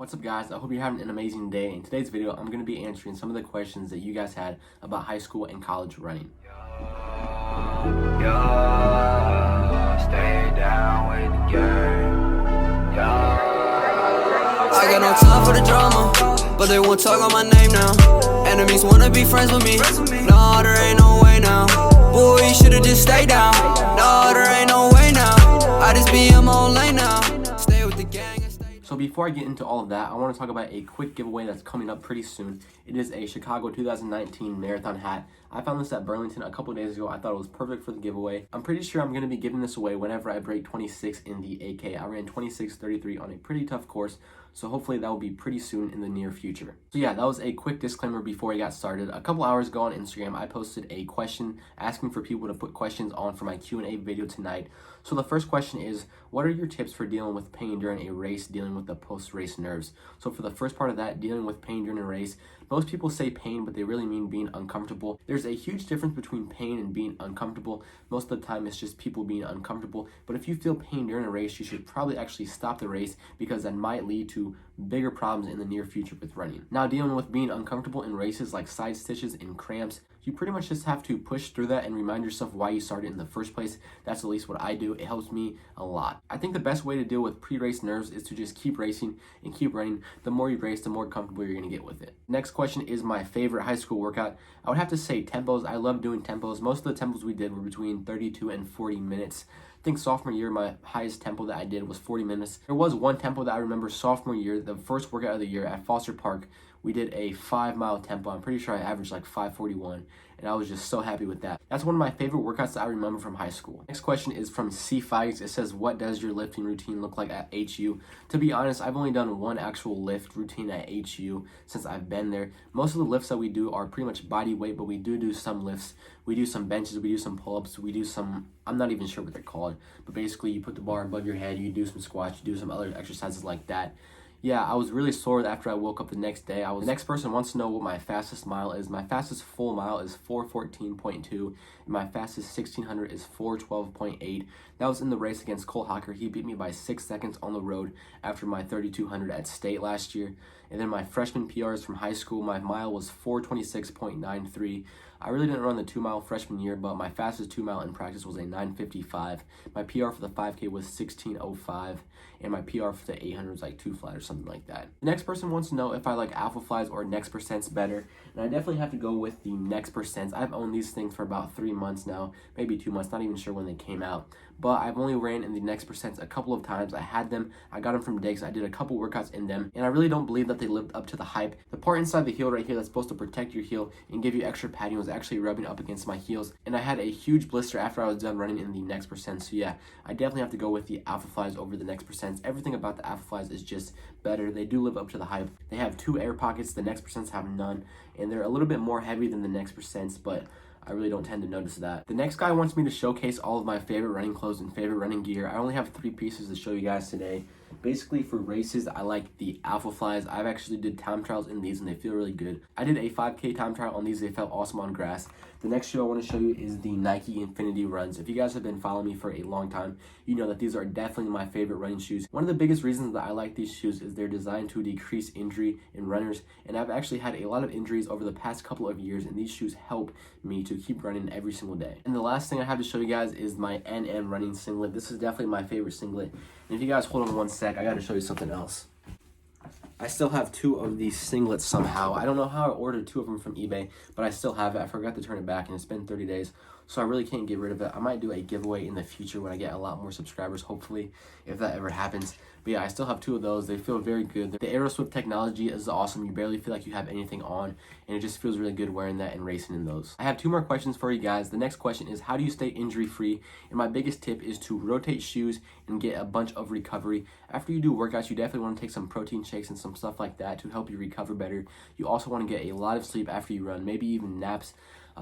What's up, guys? I hope you're having an amazing day. In today's video, I'm going to be answering some of the questions that you guys had about high school and college running. Stay down with the game. I got no time for the drama, but they won't talk on my name now. Enemies wanna be friends with me. No, there ain't no way now. Boy, you should've just stayed down. No, there ain't no way now. I just be in my own lane now. Stay with the gang. So before I get into all of that, I want to talk about a quick giveaway that's coming up pretty soon. It is a Chicago 2019 marathon hat. I found this at Burlington a couple of days ago. I thought it was perfect for the giveaway. I'm pretty sure I'm going to be giving this away whenever I break 26 in the AK. I ran 26:33 on a pretty tough course, so hopefully that will be pretty soon in the near future. So yeah, that was a quick disclaimer before I got started. A couple hours ago on Instagram, I posted a question asking for people to put questions on for my Q&A video tonight. So the first question is, what are your tips for dealing with pain during a race, dealing with the post-race nerves? So for the first part of that, dealing with pain during a race, most people say pain, but they really mean being uncomfortable. There's a huge difference between pain and being uncomfortable. Most of the time, it's just people being uncomfortable. But if you feel pain during a race, you should probably actually stop the race, because that might lead to bigger problems in the near future with running. Now, dealing with being uncomfortable in races like side stitches and cramps, you pretty much just have to push through that and remind yourself why you started in the first place. That's at least what I do. It helps me a lot. I think the best way to deal with pre-race nerves is to just keep racing and keep running. The more you race, the more comfortable you're going to get with it. Next question is my favorite high school workout. I would have to say tempos. I love doing tempos. Most of the tempos we did were between 32 and 40 minutes. I think sophomore year, my highest tempo that I did was 40 minutes. There was one tempo that I remember sophomore year, the first workout of the year at Foster Park. We did a 5-mile tempo. I'm pretty sure I averaged like 5:41, and I was just so happy with that. That's one of my favorite workouts that I remember from high school. Next question is from C Fikes. It says, what does your lifting routine look like at HU? To be honest, I've only done one actual lift routine at HU since I've been there. Most of the lifts that we do are pretty much body weight, but we do some lifts. We do some benches, we do some pull-ups, we do some, I'm not even sure what they're called, but basically you put the bar above your head, you do some squats, you do some other exercises like that. Yeah, I was really sore after I woke up the next day. The next person wants to know what my fastest mile is. My fastest full mile is 4:14.2, and my fastest 1600 is 4:12.8. That was in the race against Cole Hocker. He beat me by 6 seconds on the road after my 3200 at state last year. And then my freshman PRs from high school, my mile was 4:26.93. I really didn't run the 2-mile freshman year, but my fastest 2-mile in practice was a 9:55. My PR for the 5K was 16:05, and my PR for the 800 was like 2 flat or something like that. The next person wants to know if I like alpha flies or next percents better, and I definitely have to go with the next percents. I've owned these things for about 3 months now, maybe 2 months, not even sure when they came out, but I've only ran in the next percents a couple of times. I had them, I got them from Dick's, I did a couple workouts in them, and I really don't believe that they lived up to the hype. The part inside the heel right here that's supposed to protect your heel and give you extra padding was actually rubbing up against my heels, and I had a huge blister after I was done running in the next percent. So yeah, I definitely have to go with the alpha flies over the next percents. Everything about the alpha flies is just better. They do live up to the hype. They have 2 air pockets, the next percents have none, and they're a little bit more heavy than the next percents, but I really don't tend to notice that. The next guy wants me to showcase all of my favorite running clothes and favorite running gear. I only have 3 pieces to show you guys today. Basically, for races, I like the alpha flies. I've actually did time trials in these, and they feel really good. I did a 5K time trial on these. They felt awesome on grass. The next shoe I want to show you is the Nike Infinity Runs. If you guys have been following me for a long time, you know that these are definitely my favorite running shoes. One of the biggest reasons that I like these shoes is they're designed to decrease injury in runners, and I've actually had a lot of injuries over the past couple of years, and these shoes help me to keep running every single day. And the last thing I have to show you guys is my NM running singlet. This is definitely my favorite singlet. And if you guys hold on one sec, I got to show you something else. I still have 2 of these singlets somehow. I don't know how I ordered 2 of them from eBay, but I still have it. I forgot to turn it back, and it's been 30 days, so I really can't get rid of it. I might do a giveaway in the future when I get a lot more subscribers, hopefully, if that ever happens. But yeah, I still have 2 of those. They feel very good. The AeroSwift technology is awesome. You barely feel like you have anything on, and it just feels really good wearing that and racing in those. I have 2 more questions for you guys. The next question is, how do you stay injury-free? And my biggest tip is to rotate shoes and get a bunch of recovery. After you do workouts, you definitely want to take some protein shakes and some stuff like that to help you recover better. You also want to get a lot of sleep after you run, maybe even naps.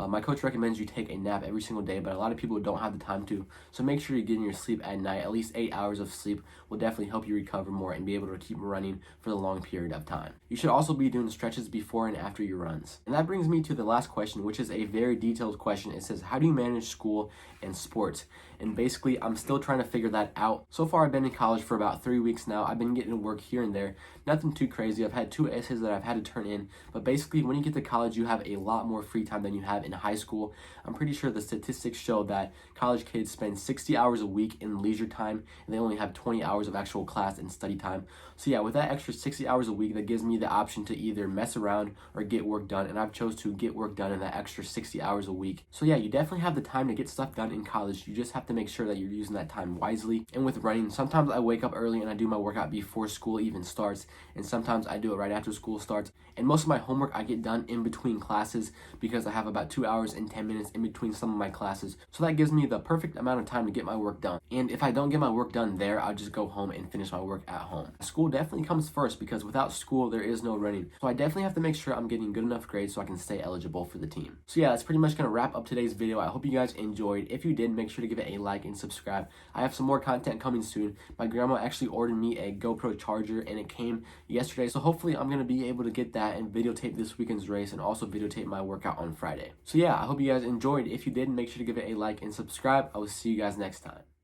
My coach recommends you take a nap every single day, but a lot of people don't have the time to. So make sure you're getting your sleep at night. At least 8 hours of sleep will definitely help you recover more and be able to keep running for the long period of time. You should also be doing stretches before and after your runs. And that brings me to the last question, which is a very detailed question. It says, how do you manage school and sports? And basically, I'm still trying to figure that out. So far, I've been in college for about 3 weeks now. I've been getting work here and there. Nothing too crazy. I've had 2 essays that I've had to turn in. But basically, when you get to college, you have a lot more free time than you have in high school. I'm pretty sure the statistics show that college kids spend 60 hours a week in leisure time, and they only have 20 hours of actual class and study time. So yeah, with that extra 60 hours a week, that gives me the option to either mess around or get work done. And I've chose to get work done in that extra 60 hours a week. So yeah, you definitely have the time to get stuff done in college. You just have to make sure that you're using that time wisely. And with running, sometimes I wake up early and I do my workout before school even starts, and sometimes I do it right after school starts. And most of my homework I get done in between classes because I have about 2 hours and 10 minutes in between some of my classes. So that gives me the perfect amount of time to get my work done. And if I don't get my work done there, I'll just go home and finish my work at home. School definitely comes first because without school, there is no running. So I definitely have to make sure I'm getting good enough grades so I can stay eligible for the team. So yeah, that's pretty much going to wrap up today's video. I hope you guys enjoyed. If you did, make sure to give it a like and subscribe. I have some more content coming soon. My grandma actually ordered me a GoPro charger and it came yesterday. So hopefully I'm going to be able to get that and videotape this weekend's race and also videotape my workout on Friday. So yeah, I hope you guys enjoyed. If you did, make sure to give it a like and subscribe. I will see you guys next time.